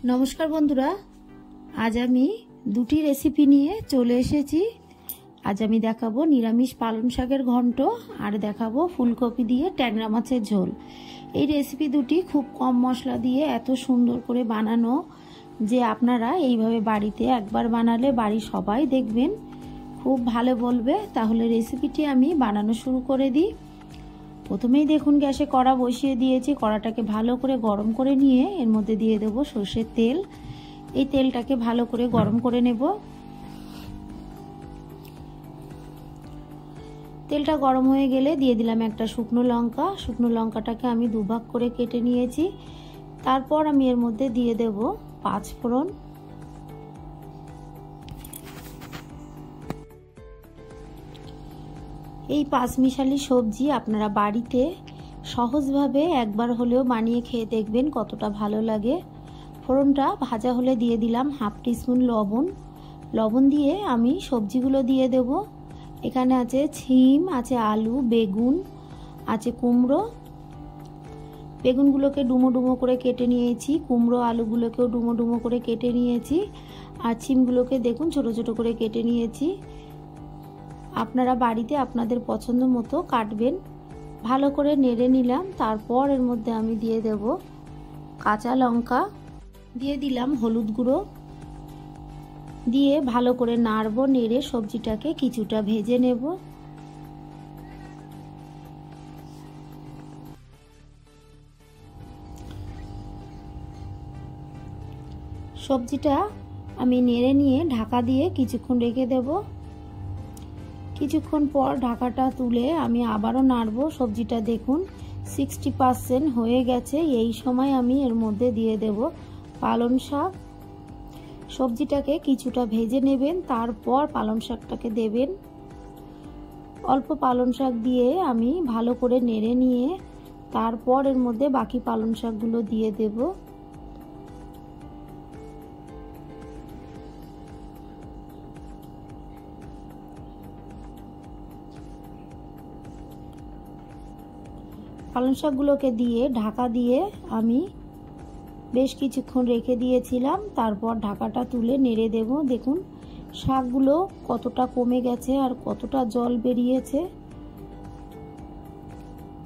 নমস্কার বন্ধুরা, আজ আমি দুটি রেসিপি নিয়ে চলে এসেছি। আজ আমি দেখাবো নিরামিষ পালং শাকের ঘন্ট আর দেখাবো ফুলকপি দিয়ে ট্যাংরা মাছের ঝোল। এই রেসিপি দুটি খুব কম মশলা দিয়ে এত সুন্দর করে বানানো যে আপনারা এইভাবে বাড়িতে একবার বানালে বাড়ির সবাই দেখবেন খুব ভালো বলবে। তাহলে রেসিপিটি আমি বানানো শুরু করে দিই। প্রথমেই দেখুন গ্যাসে কড়া বসিয়ে দিয়েছি। কড়াটাকে ভালো করে গরম করে নিয়ে এর মধ্যে দিয়ে দেব সর্ষের তেল। এই তেলটাকে ভালো করে গরম করে নেব। তেলটা গরম হয়ে গেলে দিয়ে দিলাম একটা শুকনো লঙ্কা। শুকনো লঙ্কাটাকে আমি দুভাগ করে কেটে নিয়েছি। তারপর আমি এর মধ্যে দিয়ে দেব 5 ফোড়ন। এই পাঁচমিশালি সবজি আপনারা বাড়িতে সহজভাবে একবার হলেও বানিয়ে খেয়ে দেখবেন কতটা ভালো লাগে। ফোড়নটা ভাজা হলে দিয়ে দিলাম হাফ টিস্পুন লবণ। লবণ দিয়ে আমি সবজিগুলো দিয়ে দেব। এখানে আছে ছিম, আছে আলু, বেগুন, আছে কুমড়ো। বেগুনগুলোকে ডুমো ডুমো করে কেটে নিয়েছি, কুমড়ো আলুগুলোকেও ডুমো ডুমো করে কেটে নিয়েছি, আর ছিমগুলোকে দেখুন ছোট ছোট করে কেটে নিয়েছি। আপনারা বাড়িতে আপনাদের পছন্দ মতো কাটবেন। ভালো করে নেড়ে নিলাম। তারপর এর মধ্যে আমি দিয়ে দেব কাঁচা লঙ্কা, দিয়ে দিলাম হলুদ গুঁড়ো, দিয়ে ভালো করে নাড়বো। নেড়ে সবজিটাকে কিছুটা ভেজে নেব। সবজিটা আমি নেড়ে নিয়ে ঢাকা দিয়ে কিছুক্ষণ রেখে দেব। কিছুক্ষণ পর ঢাকাটা তুলে আমি আবারও নাড়বো। সবজিটা দেখুন 60% হয়ে গেছে। এই সময় আমি এর মধ্যে দিয়ে দেব পালং শাক। সবজিটাকে কিছুটা ভেজে নেবেন, তারপর পালং শাকটাকে দেবেন। অল্প পালং শাক দিয়ে আমি ভালো করে নেড়ে নিয়ে তারপর এর মধ্যে বাকি পালং শাকগুলো দিয়ে দেব। পালং শাকগুলোকে দিয়ে ঢাকা দিয়ে আমি বেশ কিছুক্ষণ রেখে দিয়েছিলাম। তারপর ঢাকাটা তুলে নেড়ে দেব। দেখুন শাকগুলো কতটা কমে গেছে আর কতটা জল বেরিয়েছে।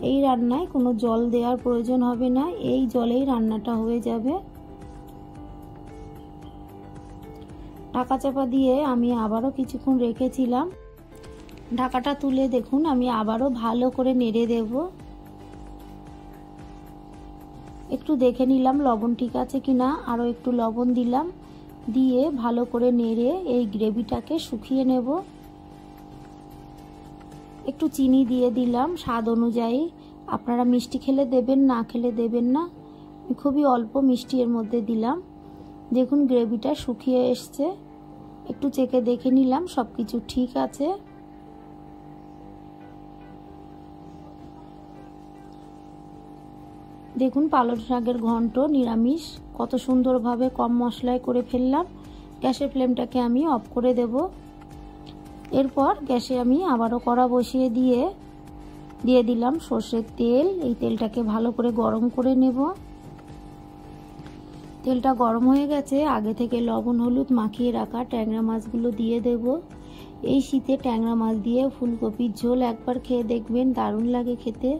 এই রান্নায় কোনো জল দেওয়ার প্রয়োজন হবে না, এই জলেই রান্নাটা হয়ে যাবে। ঢাকা চাপা দিয়ে আমি আবারও কিছুক্ষণ রেখেছিলাম। ঢাকাটা তুলে দেখুন আমি আবারও ভালো করে নেড়ে দেব। একটু দেখে নিলাম লবণ ঠিক আছে কিনা, আরও একটু লবণ দিলাম। দিয়ে ভালো করে নেড়ে এই গ্রেভিটাকে শুকিয়ে নেব। একটু চিনি দিয়ে দিলাম স্বাদ অনুযায়ী। আপনারা মিষ্টি খেলে দেবেন, না খেলে দেবেন না। খুবই অল্প মিষ্টি এর মধ্যে দিলাম। দেখুন গ্রেভিটা শুকিয়ে এসছে। একটু চেখে দেখে নিলাম সব কিছু ঠিক আছে। দেখুন পালং শাকের ঘন্ট নিরামিষ কত সুন্দরভাবে কম মশলায় করে ফেললাম। গ্যাসের ফ্লেমটাকে আমি অফ করে দেব। এরপর গ্যাসে আমি আবারও কড়া বসিয়ে দিয়ে দিলাম সর্ষের তেল। এই তেলটাকে ভালো করে গরম করে নেব। তেলটা গরম হয়ে গেছে। আগে থেকে লবণ হলুদ মাখিয়ে রাখা ট্যাংরা মাছগুলো দিয়ে দেব। এই শীতে ট্যাংরা মাছ দিয়ে ফুলকপির ঝোল একবার খেয়ে দেখবেন, দারুণ লাগে খেতে।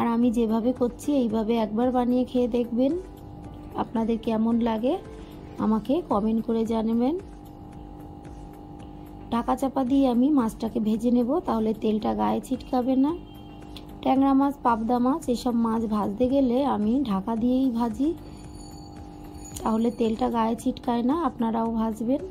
আর আমি যেভাবে করছি এইভাবে একবার বানিয়ে খেয়ে দেখবেন, আপনাদের কেমন লাগে আমাকে কমেন্ট করে জানাবেন। ঢাকা চাপা দিয়ে আমি মাছটাকে ভেজে নেব, তাহলে তেলটা গায়ে ছিটকাবে না। ট্যাংরা মাছ, পাবদা মাছ এসব মাছ ভাজতে গেলে আমি ঢাকা দিয়েই ভাজি, তাহলে তেলটা গায়ে ছিটকায় না। আপনারাও ভাজবেন।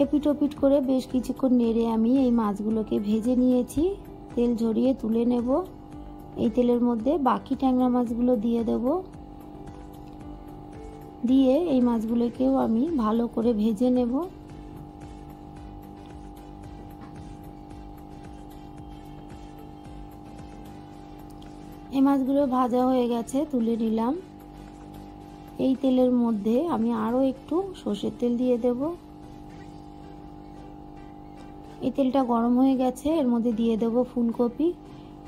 এপিট ওপিট করে বেশ কিছুক্ষণ নেড়ে আমি এই মাছগুলোকে ভেজে নিয়েছি। তেল ঝরিয়ে তুলে নেব। এই তেলের মধ্যে বাকি ট্যাংরা মাছগুলো দিয়ে দেব। দিয়ে এই মাছগুলোকেও আমি ভালো করে ভেজে নেব। এই মাছগুলো ভাজা হয়ে গেছে, তুলে নিলাম। এই তেলের মধ্যে আমি আরও একটু সর্ষের তেল দিয়ে দেব। এই তেলটা গরম হয়ে গেছে, এর মধ্যে দিয়ে দেব ফুলকপি।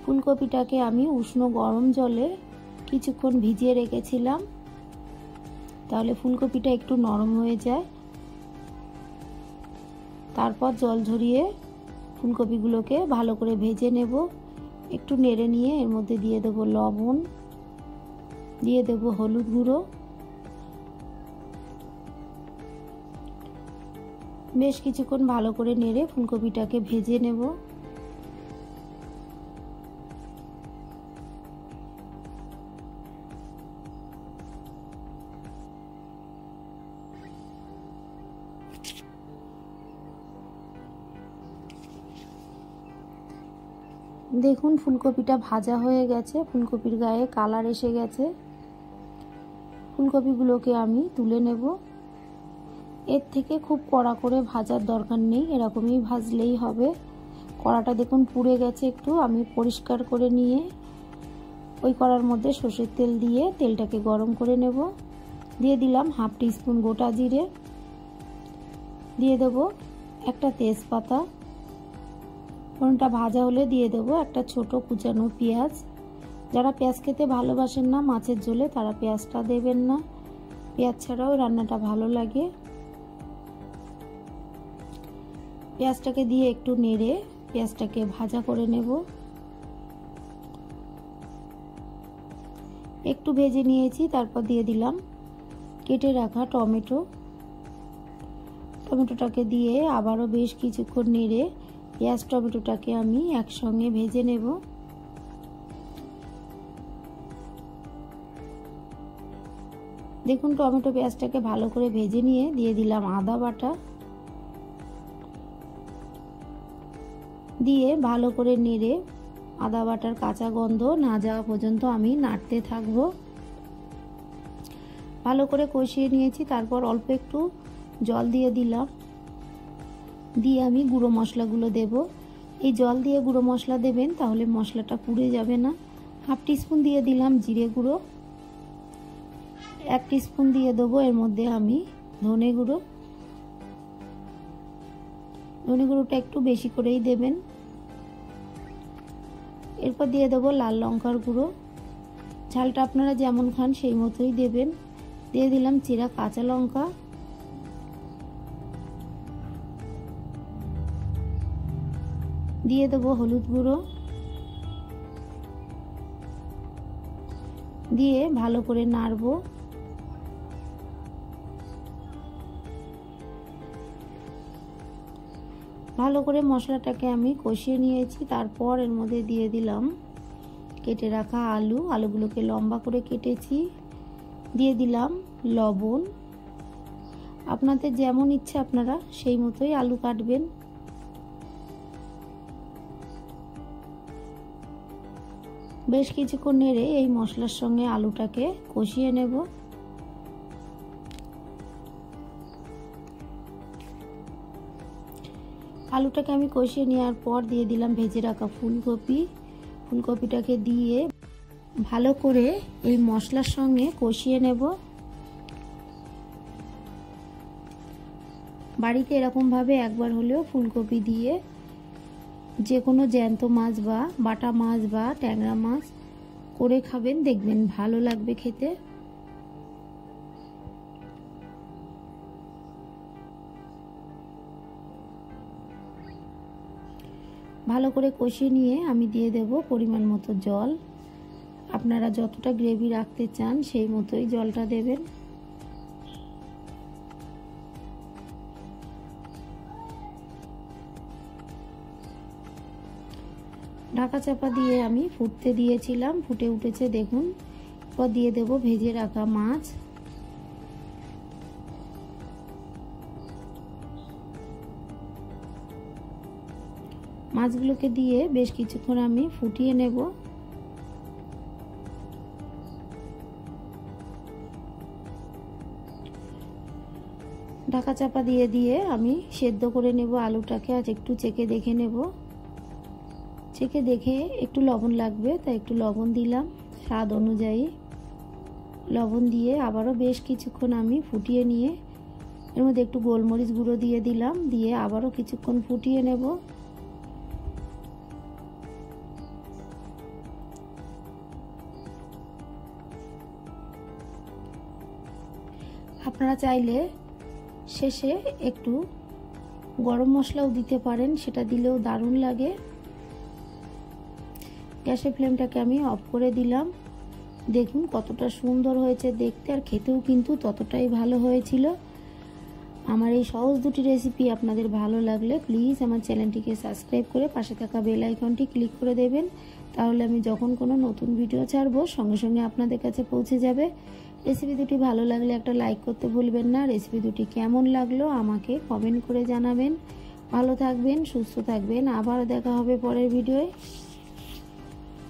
ফুলকপিটাকে আমি উষ্ণ গরম জলে কিছুক্ষণ ভিজিয়ে রেখেছিলাম, তাহলে ফুলকপিটা একটু নরম হয়ে যায়। তারপর জল ঝরিয়ে ফুলকপিগুলোকে ভালো করে ভেজে নেব। একটু নেড়ে নিয়ে এর মধ্যে দিয়ে দেব লবণ, দিয়ে দেব হলুদ গুঁড়ো। বেশ কিছুক্ষণ ভালো করে নেড়ে ফুলকপিটাকে ভেজে নেব। দেখুন ফুলকপিটা ভাজা হয়ে গেছে, ফুলকপির গায়ে কালার এসে গেছে। ফুলকপিগুলোকে আমি তুলে নেব। এর থেকে খুব কড়া করে ভাজার দরকার নেই, এরকমই ভাজলেই হবে। কড়াটা দেখুন পুড়ে গেছে একটু, আমি পরিষ্কার করে নিয়ে ওই কড়ার মধ্যে সর্ষের তেল দিয়ে তেলটাকে গরম করে নেব। দিয়ে দিলাম হাফ টিস্পুন গোটা জিরে, দিয়ে দেব একটা তেজপাতা। ফোড়নটা ভাজা হলে দিয়ে দেবো একটা ছোট কুচানো পেঁয়াজ। যারা পেঁয়াজ খেতে ভালোবাসেন না মাছের ঝোলে, তারা পেঁয়াজটা দেবেন না, পেঁয়াজ ছাড়াও রান্নাটা ভালো লাগে। পেঁয়াজটাকে দিয়ে একটু নেড়ে পেঁয়াজটাকে ভাজা করে নেব। একটু ভেজে নিয়েছি, তারপর দিয়ে দিলাম কেটে রাখা টমেটো। টমেটোটাকে দিয়ে আবারও বেশ কিছুক্ষণ নেড়ে পেঁয়াজ টমেটোটাকে আমি একসঙ্গে ভেজে নেব। দেখুন টমেটো পেঁয়াজটাকে ভালো করে ভেজে নিয়ে দিয়ে দিলাম আদা বাটা, দিয়ে ভালো করে নেড়ে আদা বাটার কাঁচা গন্ধ না যাওয়া পর্যন্ত আমি নাড়তে থাকবো। ভালো করে কষিয়ে নিয়েছি, তারপর অল্প একটু জল দিয়ে দিলাম, দিয়ে আমি গুঁড়ো মশলাগুলো দেব। এই জল দিয়ে গুঁড়ো মশলা দেবেন, তাহলে মশলাটা পুড়ে যাবে না। হাফ টিস্পুন দিয়ে দিলাম জিরে গুঁড়ো, 1 টিস্পুন দিয়ে দেবো এর মধ্যে আমি ধনে গুঁড়ো। ধনে গুঁড়োটা একটু বেশি করেই দেবেন। এরপর দিয়ে দেবো লাল লঙ্কার গুঁড়ো, ঝালটা আপনারা যেমন খান সেই মতোই দেবেন। দিয়ে দিলাম চিরা কাঁচা লঙ্কা, দিয়ে দেবো হলুদ গুঁড়ো, দিয়ে ভালো করে নাড়বো। ভালো করে মশলাটাকে আমি কষিয়ে নিয়েছি, তারপর এর মধ্যে দিয়ে দিলাম কেটে রাখা আলু। আলুগুলোকে লম্বা করে কেটেছি, দিয়ে দিলাম লবণ। আপনাদের যেমন ইচ্ছা আপনারা সেই মতোই আলু কাটবেন। বেশ কিছুক্ষণ নেড়ে এই মশলার সঙ্গে আলুটাকে কষিয়ে নেব। আলুটাকে আমি কষিয়ে নেওয়ার পর দিয়ে দিলাম ভেজে রাখা ফুলকপি। ফুলকপিটাকে দিয়ে ভালো করে এই মশলার সঙ্গে কষিয়ে নেব। বাড়িতে এরকমভাবে একবার হলেও ফুলকপি দিয়ে যে কোনো জ্যান্ত মাছ বা বাটা মাছ বা ট্যাংরা মাছ করে খাবেন, দেখবেন ভালো লাগবে খেতে। ভালো করে কষিয়ে নিয়ে আমি দিয়ে দেব পরিমাণ মতো জল। আপনারা যতটা গ্রেভি রাখতে চান সেই মতোই জলটা দেবেন। ঢাকা চাপা দিয়ে আমি ফুটতে দিয়েছিলাম, ফুটে উঠেছে দেখুন। এরপর দিয়ে দেব ভেজে রাখা মাছ। মাছগুলোকে দিয়ে বেশ কিছুক্ষণ আমি ফুটিয়ে নেব। ঢাকা চাপা দিয়ে দিয়ে আমি সেদ্ধ করে নেব আলুটাকে। আজ একটু চেখে দেখে নেব, চেখে দেখে একটু লবণ লাগবে তাই একটু লবণ দিলাম, স্বাদ অনুযায়ী লবণ দিয়ে আবারও বেশ কিছুক্ষণ আমি ফুটিয়ে নিয়ে এর মধ্যে একটু গোলমরিচ গুঁড়ো দিয়ে দিলাম, দিয়ে আবারও কিছুক্ষণ ফুটিয়ে নেব। আপনারা চাইলে শেষে একটু গরম মশলাও দিতে পারেন, সেটা দিলেও দারুণ লাগে। গ্যাসের ফ্লেমটাকে আমি অফ করে দিলাম। দেখুন কতটা সুন্দর হয়েছে দেখতে, আর খেতেও কিন্তু ততটাই ভালো হয়েছিল। আমার এই সহজ দুটি রেসিপি আপনাদের ভালো লাগলে প্লিজ আমার চ্যানেলটিকে সাবস্ক্রাইব করে পাশে থাকা বেল আইকনটি ক্লিক করে দেবেন, তাহলে আমি যখন কোনো নতুন ভিডিও ছাড়বো সঙ্গে সঙ্গে আপনাদের কাছে পৌঁছে যাবে। রেসিপি দুটি ভালো লাগলে একটা লাইক করতে ভুলবেন না। রেসিপি দুটি কেমন লাগলো আমাকে কমেন্ট করে জানাবেন। ভালো থাকবেন, সুস্থ থাকবেন, আবার দেখা হবে পরের ভিডিওয়।